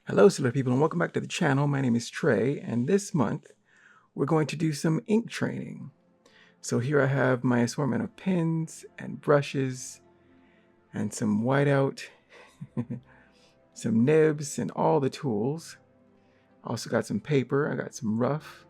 Hello, Sailor people, and welcome back to the channel. My name is Trey, and this month we're going to do some ink training. So here I have my assortment of pens and brushes and some whiteout, some nibs, and all the tools. I also got some paper, I got some rough,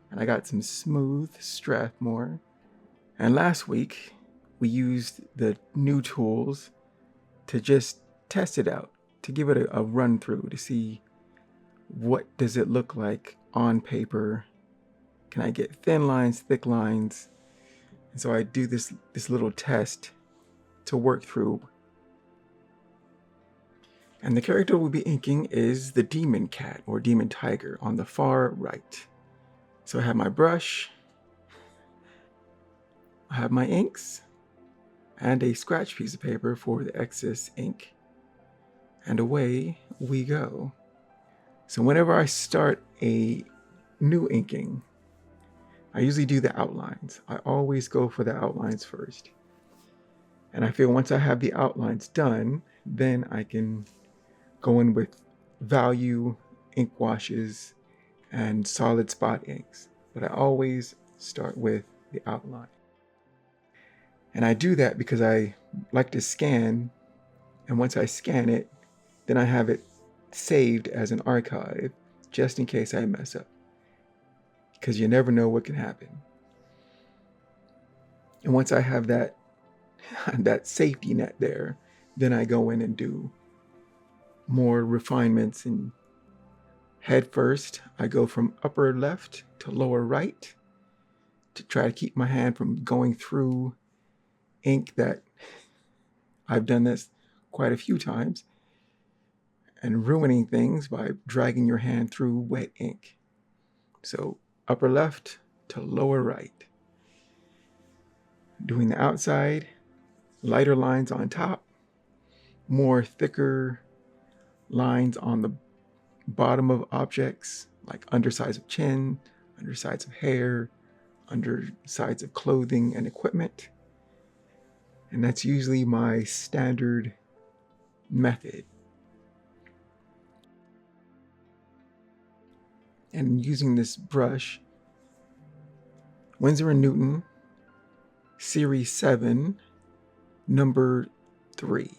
and I got some smooth Strathmore. And last week we used the new tools to just test it out, to give it a run through to see what does it look like on paper. Can I get thin lines, thick lines? And so I do this little test to work through. And the character we'll be inking is the DemonCat or Demon Tiger on the far right. So I have my brush, I have my inks, and a scratch piece of paper for the excess ink. And away we go. So whenever I start a new inking, I usually do the outlines. I always go for the outlines first. And I feel once I have the outlines done, then I can go in with value ink washes and solid spot inks. But I always start with the outline. And I do that because I like to scan, and once I scan it, then I have it saved as an archive just in case I mess up, because you never know what can happen. And once I have that safety net there, then I go in and do more refinements. And head first, I go from upper left to lower right to try to keep my hand from going through ink that I've done this quite a few times and ruining things by dragging your hand through wet ink. So upper left to lower right. Doing the outside, lighter lines on top, more thicker lines on the bottom of objects, like undersides of chin, undersides of hair, undersides of clothing and equipment. And that's usually my standard method. And using this brush, Winsor and Newton Series 7, number 3.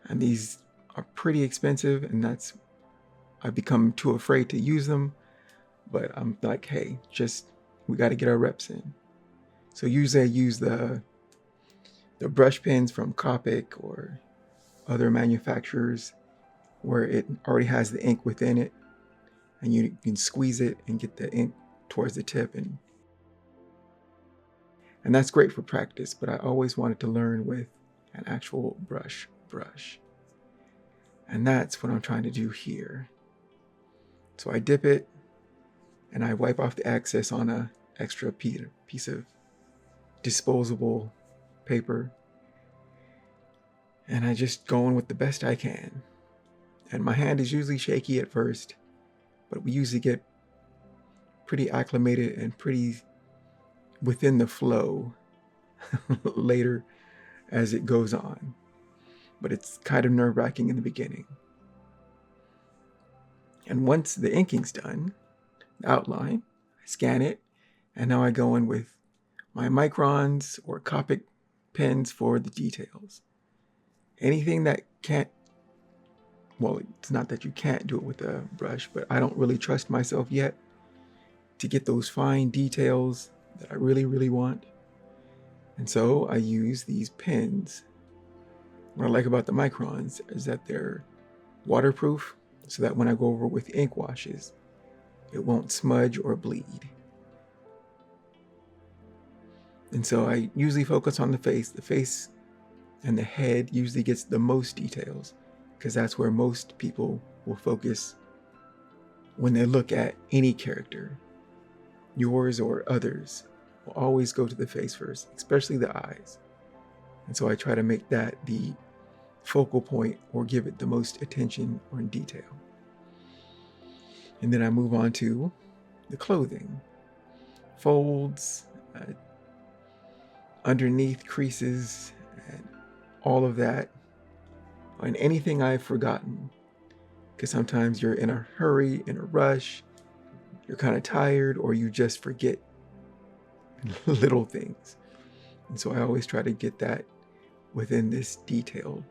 And these are pretty expensive, and I've become too afraid to use them, but I'm like, hey, we got to get our reps in. So usually I use the brush pens from Copic or other manufacturers where it already has the ink within it, and you can squeeze it and get the ink towards the tip, and that's great for practice. But I always wanted to learn with an actual brush. And that's what I'm trying to do here. So I dip it and I wipe off the excess on an extra piece of disposable paper. And I just go in with the best I can. And my hand is usually shaky at first, but we usually get pretty acclimated and pretty within the flow later as it goes on. But it's kind of nerve-wracking in the beginning. And once the inking's done, the outline, I scan it, and now I go in with my Microns or Copic pens for the details. Anything that it's not that you can't do it with a brush, but I don't really trust myself yet to get those fine details that I really, really want. And so I use these pens. What I like about the Microns is that they're waterproof, so that when I go over with ink washes, it won't smudge or bleed. And so I usually focus on the face. The face and the head usually gets the most details, because that's where most people will focus when they look at any character. Yours or others will always go to the face first, especially the eyes. And so I try to make that the focal point or give it the most attention or in detail. And then I move on to the clothing. Folds, underneath creases, and all of that. And anything I've forgotten, because sometimes you're in a hurry, in a rush, you're kind of tired, or you just forget little things. And so I always try to get that within this detailed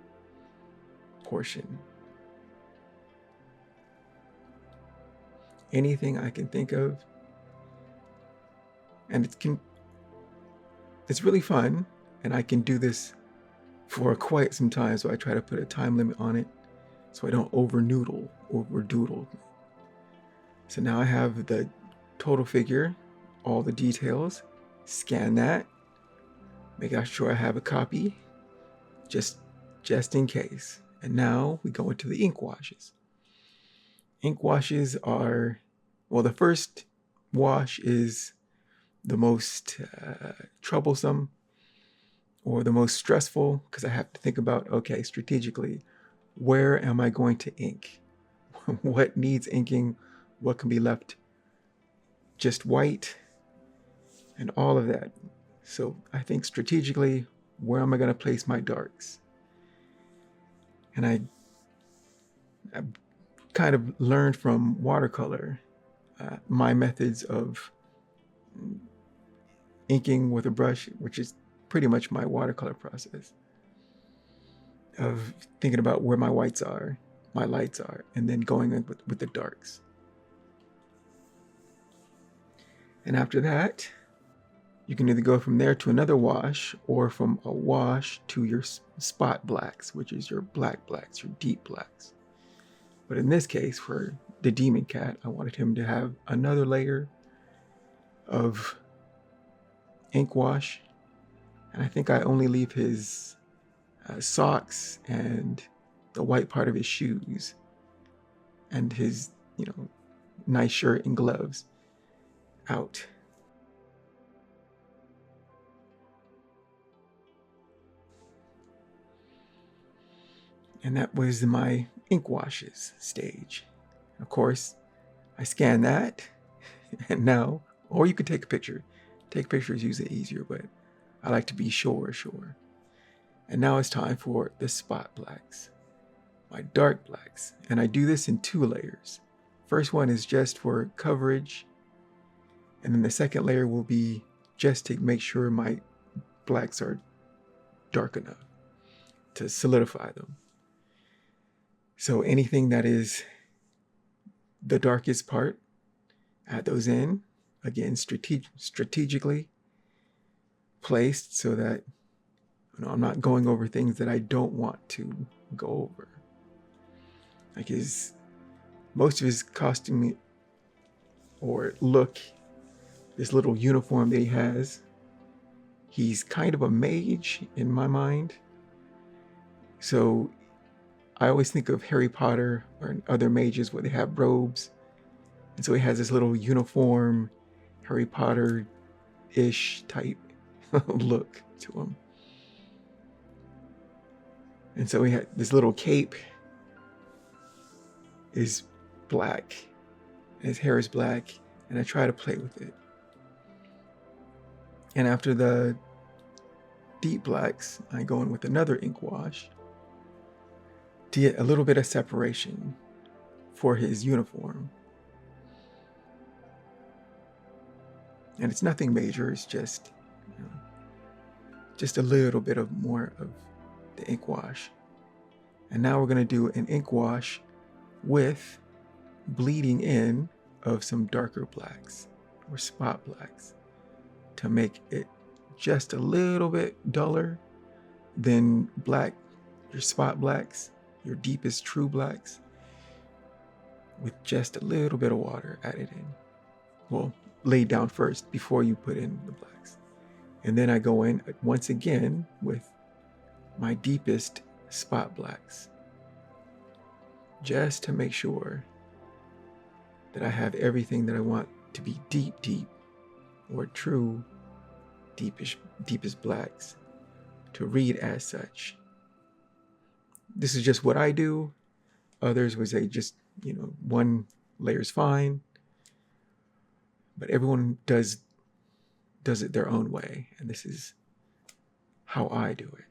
portion. Anything I can think of. And it's really fun, and I can do this for quite some time, so I try to put a time limit on it so I don't overdoodle. So now I have the total figure, all the details, scan that, make sure I have a copy, just in case. And now we go into the ink washes. Ink washes are, well, the first wash is the most troublesome or the most stressful, because I have to think about, okay, strategically, where am I going to ink? What needs inking? What can be left just white? And all of that. So I think strategically, where am I going to place my darks? And I kind of learned from watercolor my methods of inking with a brush, which is pretty much my watercolor process, of thinking about where my whites are, my lights are, and then going in with the darks. And after that, you can either go from there to another wash, or from a wash to your spot blacks, which is your blacks, your deep blacks. But in this case, for the DemonCat, I wanted him to have another layer of ink wash. And I think I only leave his socks and the white part of his shoes and his, nice shirt and gloves out. And that was my ink washes stage. Of course, I scan that, and now, or you could take a picture. Take pictures, use it easier, but I like to be sure. And now it's time for the spot blacks, my dark blacks. And I do this in 2 layers. First one is just for coverage, and then the second layer will be just to make sure my blacks are dark enough to solidify them. So anything that is the darkest part, add those in, again, strategically placed so that I'm not going over things that I don't want to go over. Like most of his costume or look, this little uniform that he has, he's kind of a mage in my mind. So I always think of Harry Potter or other mages where they have robes. And so he has this little uniform, Harry Potter-ish type look to him. And so he had this little cape is black, and his hair is black, and I try to play with it. And after the deep blacks, I go in with another ink wash to get a little bit of separation for his uniform. And it's nothing major, it's just a little bit of more of the ink wash. And now we're going to do an ink wash with bleeding in of some darker blacks or spot blacks to make it just a little bit duller than black, your spot blacks, your deepest true blacks, with just a little bit of water added in. Well, laid down first before you put in the blacks. And then I go in once again with my deepest spot blacks, just to make sure that I have everything that I want to be deep, or true deepest blacks to read as such. This is just what I do. Others would say just, one layer is fine. But everyone does it their own way. And this is how I do it.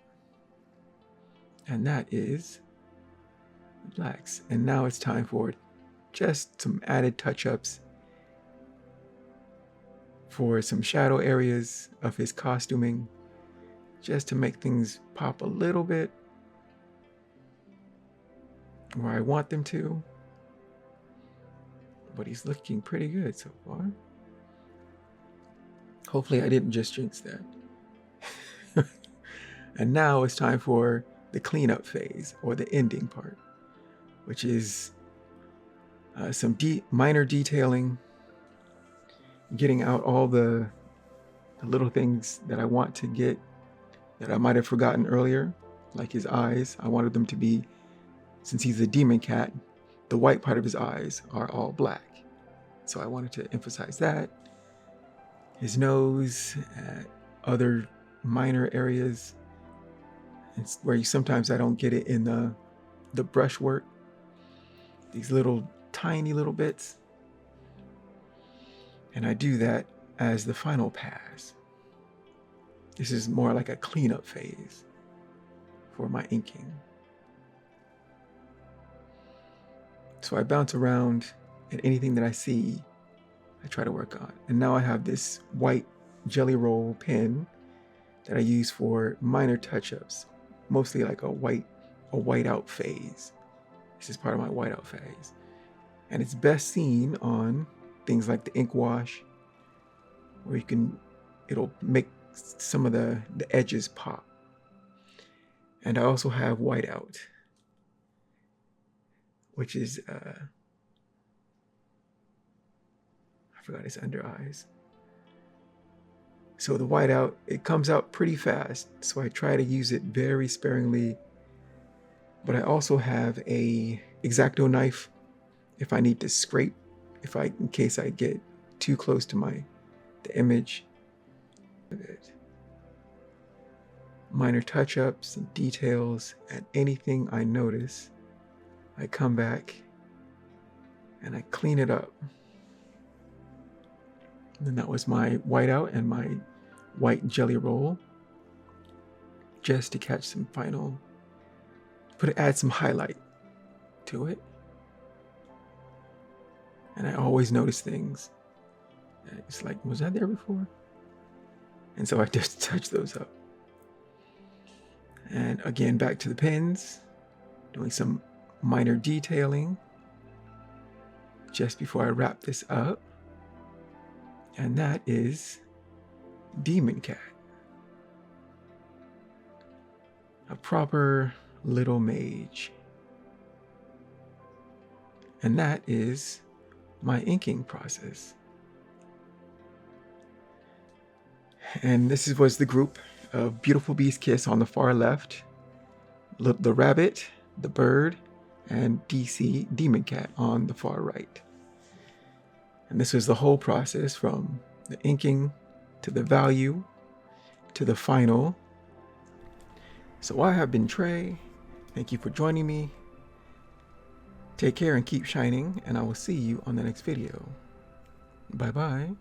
And that is blacks. And now it's time for just some added touch-ups for some shadow areas of his costuming, just to make things pop a little bit where I want them to. But he's looking pretty good so far. Hopefully I didn't just jinx that. And now it's time for the cleanup phase, or the ending part, which is some minor detailing, getting out all the little things that I want to get that I might have forgotten earlier, like his eyes. I wanted them to be, since he's a DemonCat, the white part of his eyes are all black. So I wanted to emphasize that. His nose, other minor areas. It's where sometimes I don't get it in the brushwork. These little tiny little bits. And I do that as the final pass. This is more like a cleanup phase for my inking. So I bounce around, and anything that I see, I try to work on. And now I have this white jelly roll pen that I use for minor touch-ups, mostly like a whiteout phase. This is part of my whiteout phase. And it's best seen on things like the ink wash, where it'll make some of the edges pop. And I also have whiteout, which is, I forgot it's under eyes. So the whiteout, it comes out pretty fast, so I try to use it very sparingly. But I also have a X-Acto knife if I need to scrape, in case I get too close to the image. Minor touch-ups and details, and anything I notice, I come back and I clean it up. And that was my whiteout and my white jelly roll, just to catch some add some highlight to it. And I always notice things. It's like, was that there before? And so I just touch those up. And again, back to the pens, doing some minor detailing just before I wrap this up. And that is DemonCat. A proper little mage. And that is my inking process. And this was the group of Beautiful Beast Kiss on the far left, the rabbit, the bird, and DC DemonCat on the far right. And this was the whole process, from the inking to the value to the final. So I have been Trey. Thank you for joining me. Take care and keep shining, and I will see you on the next video. Bye bye.